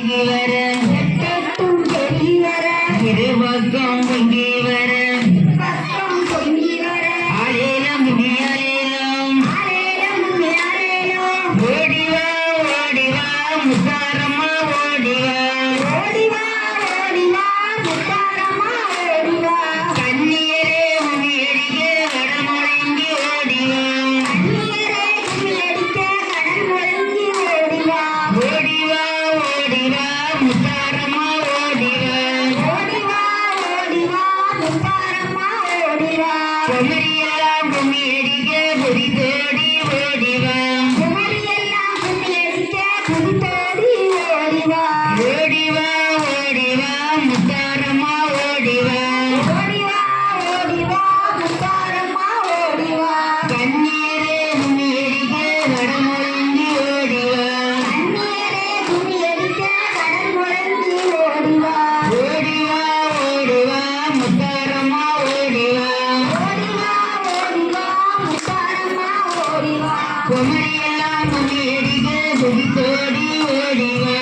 பெருகி வர எட்டெட்டும் பெருகி வர இருபக்கம் பொங்கி வர பக்கம் பொங்கி வர ஆலேலம் முனியாலேலம் ஆலேலம் ஆலேலம் ஓடிவா ஓடிவா முத்தாரம்மா ஓடிவா ஓடிவா ஓடிவா முத்தாரம்மா ஓடிவா கண்ணீரே உமியடியே வடமுழங்கி ஓடிவா கண்ணீரை குமியடிக்க கடன் முழங்கி ஓடிவா ஓடிவா ஓடிவா முத்தாரம்மா ஓடிவா ஓடிவா ஓடிவா முத்தாரம்மா ஓடிவா குமரியெல்லாம் குமியடியே பொறி தேடி ஓடிவா குமரியெல்லாம் குமியடிக்க குதித்தோடி ஓடிவா ஓடிவா ஓடிவா முத்தாரம்மா ஓடிவா ஓடிவா ஓடிவா முத்தாரம்மா ஓடிவா கண்ணீரே உமியடியே வடமுழங்கி ஓடிவா கண்ணீரை குமியடிக்க கடன் முழங்கி ஓடிவா ஓடிவா ஓடிவா முத்தாரம்மா ஓடிவா ஓடிவா ஓடிவா முத்தாரம்மா ஓடிவா குமரியெல்லாம் குமியடியே பொறி தேடி ஓடிவா